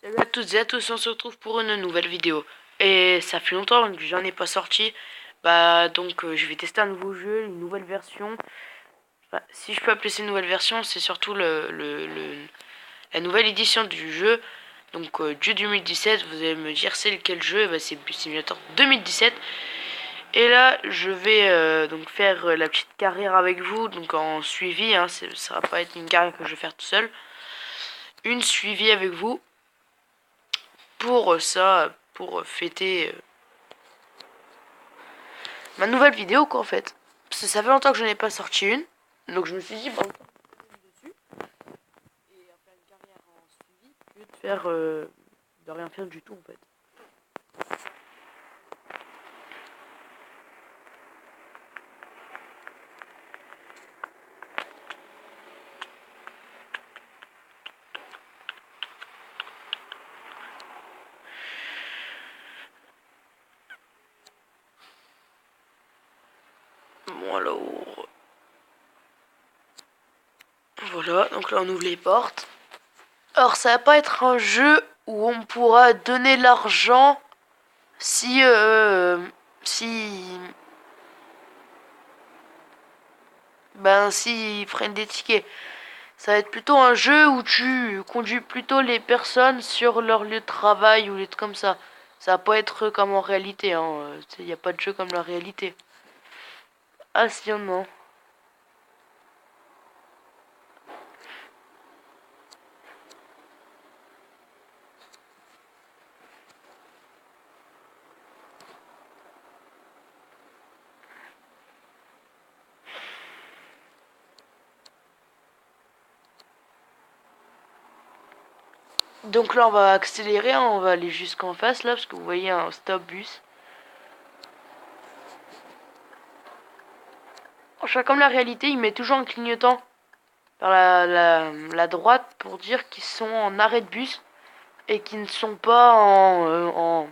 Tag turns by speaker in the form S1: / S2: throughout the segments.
S1: Salut à toutes et à tous, on se retrouve pour une nouvelle vidéo. Et ça fait longtemps que j'en ai pas sorti. Je vais tester un nouveau jeu, une nouvelle version. Si je peux appeler ça une nouvelle version, c'est surtout la nouvelle édition du jeu. Jeu 2017, vous allez me dire c'est lequel jeu? C'est Bus Simulator 2017. Et là, je vais donc faire la petite carrière avec vous, donc en suivi. Ça va pas être une carrière que je vais faire tout seul. Une suivi avec vous. Pour fêter ma nouvelle vidéo quoi en fait. Parce que ça fait longtemps que je n'ai pas sorti une. Donc je me suis dit, dessus. Et faire une carrière en suivi, au lieu de rien faire du tout en fait. Bon alors. Voilà, donc là on ouvre les portes. Alors ça va pas être un jeu où on pourra donner l'argent si s'ils prennent des tickets. Ça va être plutôt un jeu où tu conduis plutôt les personnes sur leur lieu de travail ou les trucs comme ça. Ça va pas être comme en réalité, hein. Il n'y a pas de jeu comme la réalité. Ah si, non. Donc là, on va accélérer, hein, on va aller jusqu'en face, là, parce que vous voyez un stop bus. Enfin, comme la réalité, il met toujours un clignotant vers la droite pour dire qu'ils sont en arrêt de bus et qu'ils ne sont pas en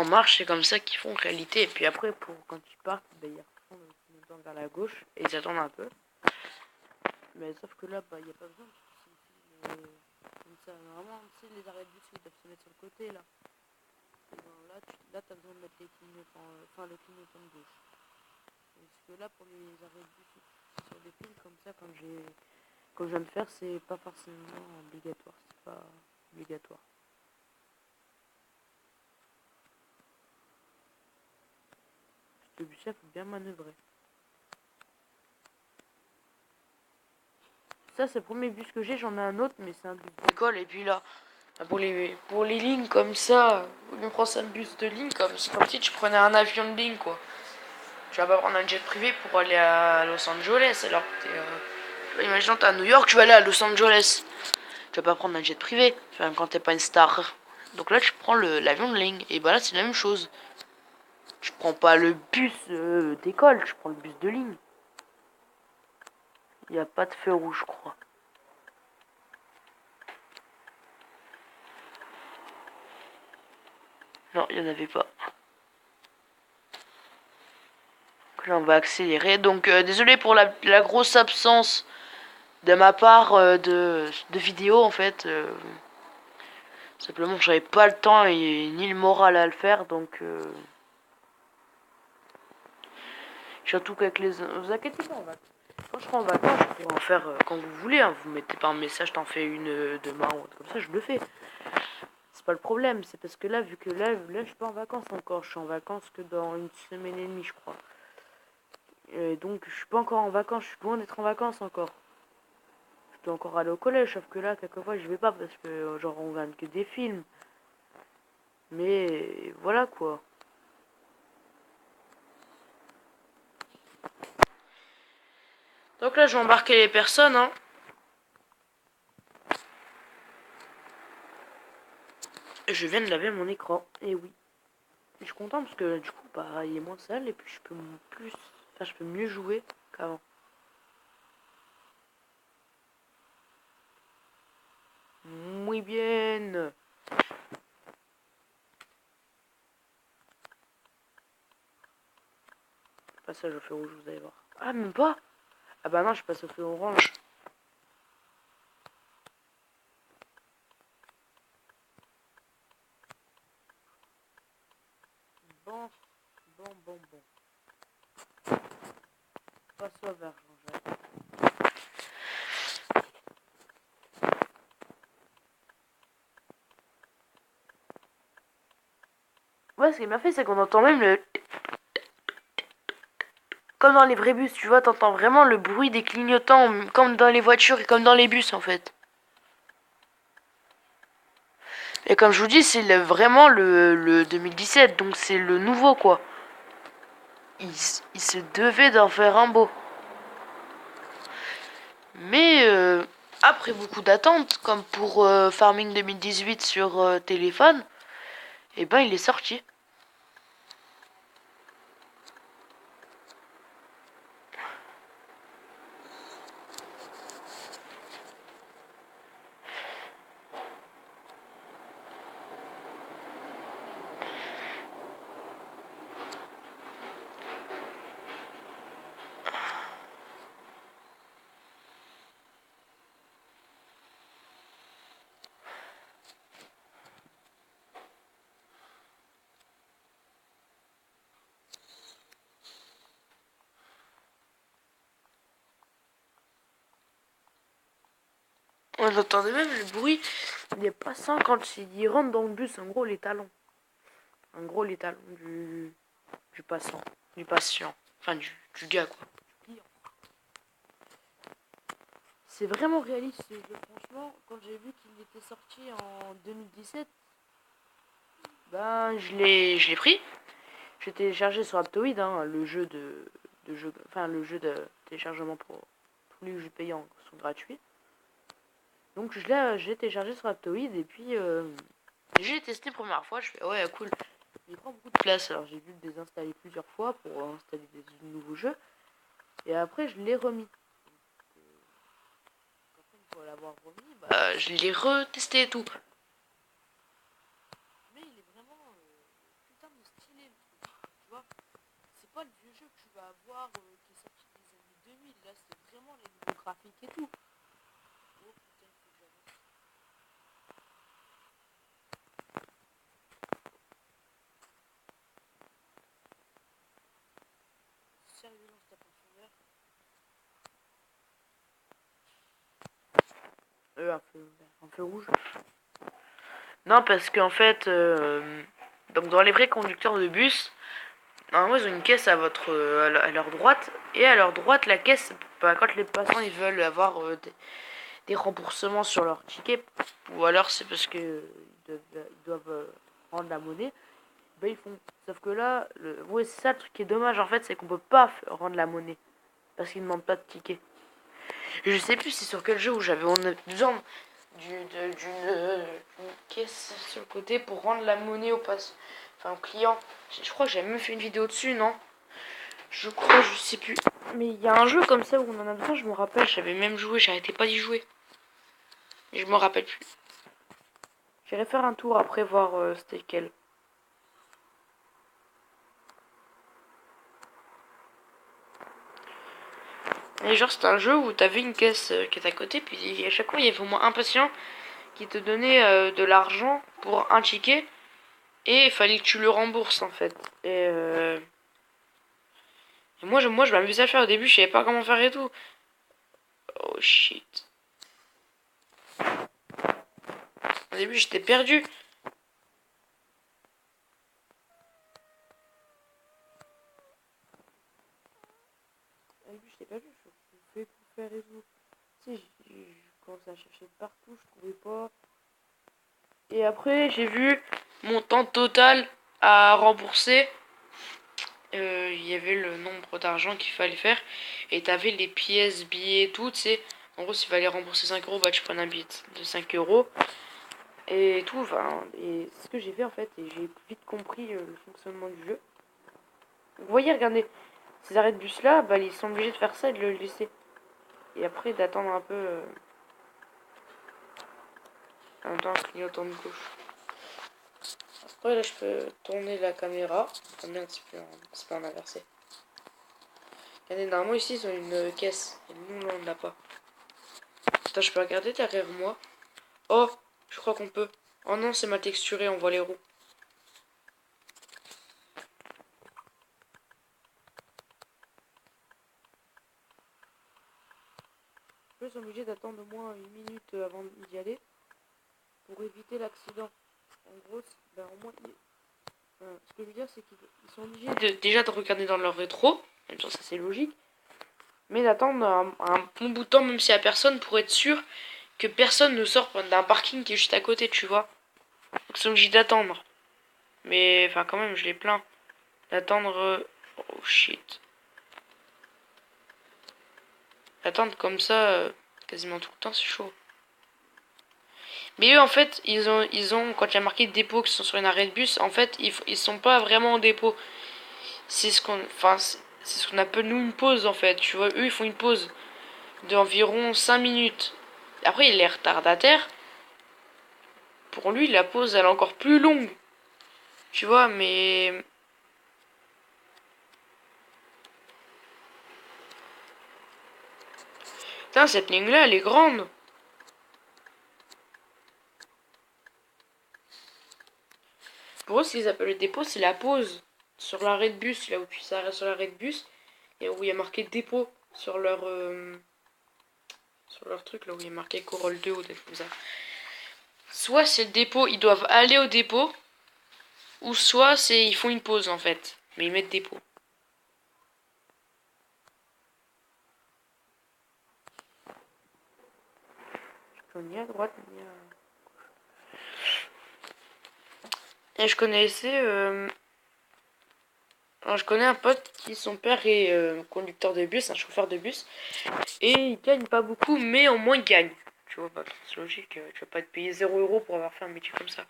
S1: marche. C'est comme ça qu'ils font en réalité. Et puis après, quand ils partent, ils refont le clignotant vers la gauche et ils attendent un peu. Mais sauf que là, il n'y a pas besoin. Comme ça, normalement, tu sais, les arrêts de bus, ils doivent se mettre sur le côté, là. Et là, t'as besoin de mettre les clignotants, le clignotant de gauche. Parce que là, pour les arrêts de bus sur des films comme ça, comme je viens de faire, c'est pas forcément obligatoire. C'est pas obligatoire. Le bus, il faut bien manœuvrer. Ça, c'est le premier bus que j'ai. J'en ai un autre, mais c'est un bus d'école. Et puis là, pour les lignes comme ça, au lieu de prendre un bus de ligne, comme si tu prenais un avion de ligne, quoi. Tu vas pas prendre un jet privé pour aller à Los Angeles, alors que imagine, t'es à New York, tu vas aller à Los Angeles. Tu vas pas prendre un jet privé, enfin, quand t'es pas une star. Donc là, tu prends l'avion de ligne. Et bah là, c'est la même chose. Tu prends pas le bus d'école, tu prends le bus de ligne. Il n'y a pas de feu rouge, je crois. Non, il n'y en avait pas. Donc là, on va accélérer. Donc, désolé pour la grosse absence de ma part de vidéo, en fait. Simplement, j'avais pas le temps et ni le moral à le faire, donc... Surtout qu'avec les... Vous inquiétez pas, quand je serai en vacances, je pourrai en faire quand vous voulez. Hein. Vous mettez pas un message, t'en fais une demain ou comme ça, je le fais. C'est pas le problème, c'est parce que là, vu que là, je suis pas en vacances encore. Je suis en vacances que dans une semaine et demie, je crois. Et donc, je suis pas encore en vacances, je suis loin d'être en vacances encore. Je dois encore aller au collège, sauf que là, quelquefois, je vais pas parce que, genre, on gagne que des films. Mais voilà quoi. Donc là, je vais embarquer les personnes, hein. Je viens de laver mon écran, et oui. Je suis content parce que du coup, il est moins sale et puis je peux mieux jouer qu'avant. Muy bien. Passage au feu rouge, vous allez voir. Ah, même pas. Ah bah non, je passe au feu orange. fait, ce qui est bien fait, c'est qu'on entend même le... Comme dans les vrais bus, tu vois, t'entends vraiment le bruit des clignotants, comme dans les voitures et comme dans les bus, en fait. Et comme je vous dis, c'est vraiment le 2017, donc c'est le nouveau, quoi. Il se devait d'en faire un beau. Mais après beaucoup d'attentes, comme pour Farming 2018 sur téléphone, et ben il est sorti. On entendait même le bruit des passants quand ils rentrent dans le bus, en gros les talons. En gros les talons du passant, du patient, enfin du gars quoi. C'est vraiment réaliste ce jeu, franchement, quand j'ai vu qu'il était sorti en 2017, ben je l'ai pris. J'ai téléchargé sur Aptoide, hein, le jeu enfin le jeu de téléchargement pour tous les jeux payants sont gratuits. Donc j'ai téléchargé sur Aptoide et puis j'ai testé la première fois, je fais ouais cool. Il prend beaucoup de place, alors j'ai dû le désinstaller plusieurs fois pour installer des nouveaux jeux. Et après je l'ai remis. Après une fois l'avoir remis, je l'ai retesté et tout. Mais il est vraiment putain de stylé le truc, tu vois. C'est pas le vieux jeu que tu vas avoir qui est sorti des années 2000, là c'est vraiment les nouveaux graphiques et tout. Oh putain, il faut que j'avance. Sérieux, on se tape un feu vert. Un feu rouge. Non, parce qu'en fait, donc dans les vrais conducteurs de bus, normalement ils ont une caisse à à leur droite, et à leur droite la caisse, bah, quand les passants ils veulent avoir des remboursements sur leur ticket, ou alors c'est parce que ils doivent rendre la monnaie, bah ils font. Sauf que là, ouais, c'est ça le truc qui est dommage en fait, c'est qu'on peut pas rendre la monnaie parce qu'ils ne demandent pas de ticket. Et je sais plus c'est sur quel jeu où on a besoin d'une caisse sur le côté pour rendre la monnaie au client. Je crois que j'avais même fait une vidéo dessus, non? Je crois, je sais plus. Mais il y a un jeu comme ça où on en a besoin, je me rappelle, j'avais même joué, j'arrêtais pas d'y jouer. Et je me rappelle plus. J'irai faire un tour après voir c'était lequel. Et genre c'était un jeu où t'avais une caisse qui était à côté, puis à chaque fois il y avait au moins un patient qui te donnait de l'argent pour un ticket. Et il fallait que tu le rembourses en fait. Et moi je m'amusais à le faire au début, je savais pas comment faire et tout. Oh shit. Au début j'étais perdu. Au début j'étais perdu, je fais pour faire et tout. Tu sais, je commençais à chercher partout, je trouvais pas. Et après j'ai vu mon temps total à rembourser. Il y avait le nombre d'argent qu'il fallait faire. Et t'avais les pièces, billets et tout, tu sais. En gros s'il fallait rembourser 5 euros, bah tu prends un billet de 5 euros. Et tout, enfin, et c'est ce que j'ai fait en fait, et j'ai vite compris le fonctionnement du jeu. Vous voyez, regardez, ces arrêts de bus là, bah ils sont obligés de faire ça et de le laisser. Et après d'attendre un peu en même temps en clignotant de gauche. Après là je peux tourner la caméra. Ah merde, c'est pas en inversé. Regardez, normalement ici ils ont une caisse, et nous là on l'a pas. Attends, je peux regarder derrière moi. Oh, je crois qu'on peut. Oh non, c'est mal texturé, on voit les roues. Je suis obligé d'attendre au moins une minute avant d'y aller pour éviter l'accident. En gros, ben, au moins, Ce que je veux dire, c'est qu'ils sont obligés déjà de regarder dans leur rétro, même si ça c'est logique, mais d'attendre un bon bout de temps, même s'il n'y a personne, pour être sûr que personne ne sort d'un parking qui est juste à côté, tu vois. Donc ils sont obligés d'attendre. Mais, enfin, quand même, je les plains. D'attendre... Oh shit. D'attendre comme ça, quasiment tout le temps, c'est chaud. Mais eux, en fait, quand il y a marqué dépôt qui sont sur une arrêt de bus, en fait, ils sont pas vraiment en dépôt. C'est ce qu'on, enfin, c'est ce qu'on appelle nous une pause, en fait. Tu vois, eux, ils font une pause d'environ 5 minutes. Après, il est retardataire. Pour lui, la pause, elle est encore plus longue. Tu vois, mais... Putain, cette ligne-là, elle est grande. Pour eux, ce qu'ils appellent le dépôt, c'est la pause. Sur l'arrêt de bus, là où tu s'arrêtes sur l'arrêt de bus, et où il y a marqué dépôt sur leur truc, là où il y a marqué Corolle 2 ou des trucs comme ça. Soit c'est le dépôt, ils doivent aller au dépôt, ou soit c'est ils font une pause en fait, mais ils mettent dépôt. Ni à droite, ni à... Et je connaissais... Alors, je connais un pote qui, son père est conducteur de bus, un chauffeur de bus, et il gagne pas beaucoup, mais au moins il gagne. Tu vois, bah, c'est logique, tu vas pas te payer 0 € pour avoir fait un métier comme ça.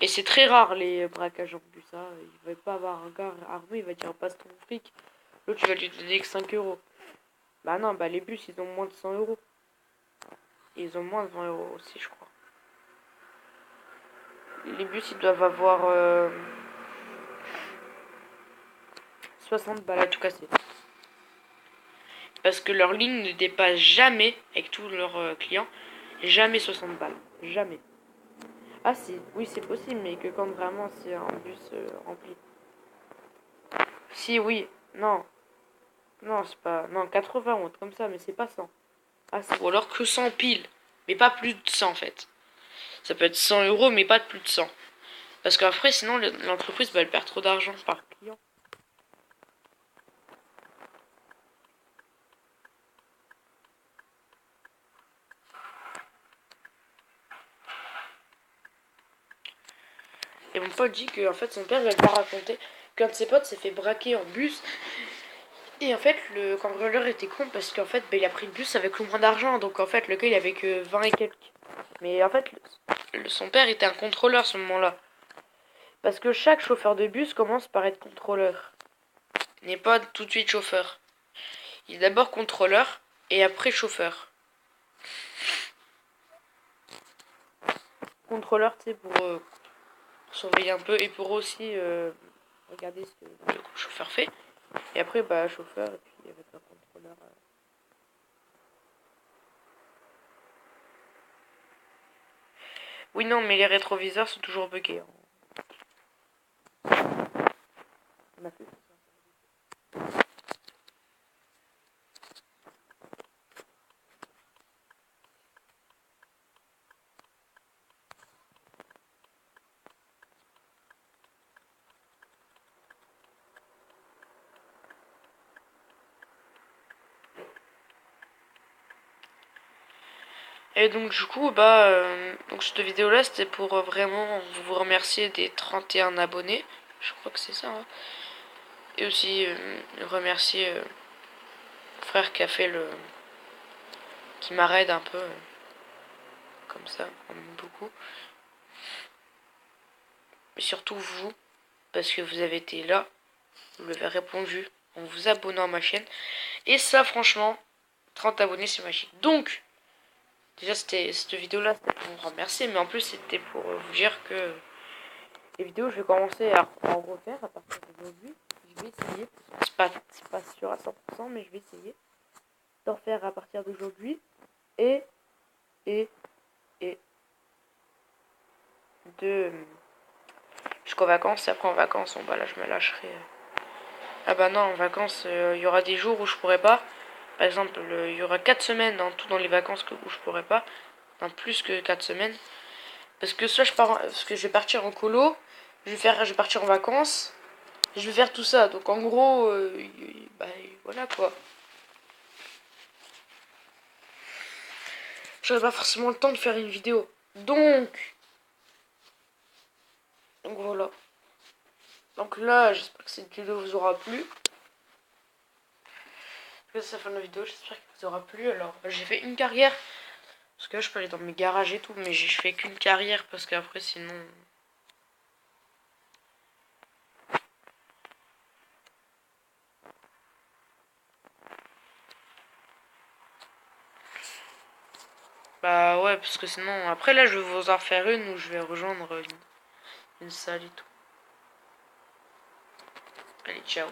S1: Et c'est très rare les braquages en bus, hein. Il va pas avoir un gars armé, il va dire passe ton fric. L'autre, tu vas lui donner que 5 €. Bah non, bah les bus, ils ont moins de 100 €. Et ils ont moins de 20 € aussi, je crois. Les bus, ils doivent avoir 60 balles à tout casser. Parce que leur ligne ne dépasse jamais, avec tous leurs clients, jamais 60 balles. Jamais. Ah si, oui c'est possible, mais que quand vraiment c'est un bus rempli. Si, oui, non. Non, c'est pas... Non, 80 ou comme ça, mais c'est pas 100. Ah, ou alors que 100 piles. Mais pas plus de 100 en fait. Ça peut être 100 €, mais pas de plus de 100. Parce qu'après, sinon, l'entreprise, bah, elle perd trop d'argent par client. Et mon pote dit que en fait, son père, il va pas raconter qu'un de ses potes s'est fait braquer en bus. Et en fait, le cambrioleur était con parce qu'en fait, bah, il a pris le bus avec le moins d'argent. Donc en fait, le gars, il avait que 20 et quelques. Mais en fait, son père était un contrôleur à ce moment-là. Parce que chaque chauffeur de bus commence par être contrôleur. Il n'est pas tout de suite chauffeur. Il est d'abord contrôleur et après chauffeur. Contrôleur, tu sais, pour surveiller un peu et pour aussi regarder ce que le chauffeur fait. Et après, bah, chauffeur et puis avec un contrôleur. Oui, non, mais les rétroviseurs sont toujours buggés. On a fait ça. Et donc du coup, bah, donc cette vidéo là c'était pour vraiment vous remercier des 31 abonnés. Je crois que c'est ça. Hein. Et aussi remercier mon frère qui a fait qui m'arrête un peu. Comme ça, on aime beaucoup. Mais surtout vous, parce que vous avez été là, vous l'avez répondu en vous abonnant à ma chaîne. Et ça, franchement, 30 abonnés, c'est magique. Donc, déjà, cette vidéo-là, c'était pour vous remercier, mais en plus, c'était pour vous dire que les vidéos, je vais commencer à en refaire à partir d'aujourd'hui. Je vais essayer, c'est pas sûr à 100%, mais je vais essayer d'en faire à partir d'aujourd'hui. Et de jusqu'aux vacances. Et après, en vacances, bon, bah là, je me lâcherai. Ah bah non, en vacances, il y aura des jours où je pourrai pas. Par exemple, il y aura 4 semaines en tout dans les vacances où je pourrai pas. Enfin, plus que 4 semaines. Parce que soit parce que je vais partir en colo, je vais partir en vacances. Je vais faire tout ça. Donc en gros, bah voilà quoi. J'aurais pas forcément le temps de faire une vidéo. Donc voilà. Donc là, j'espère que cette vidéo vous aura plu. C'est la fin de la vidéo, j'espère qu'elle vous aura plu. Alors, j'ai fait une carrière. Parce que là, je peux aller dans mes garages et tout. Mais j'ai fait qu'une carrière parce qu'après, sinon... Bah ouais, parce que sinon... Après, là, je vais vous en faire une où je vais rejoindre une salle et tout. Allez, ciao.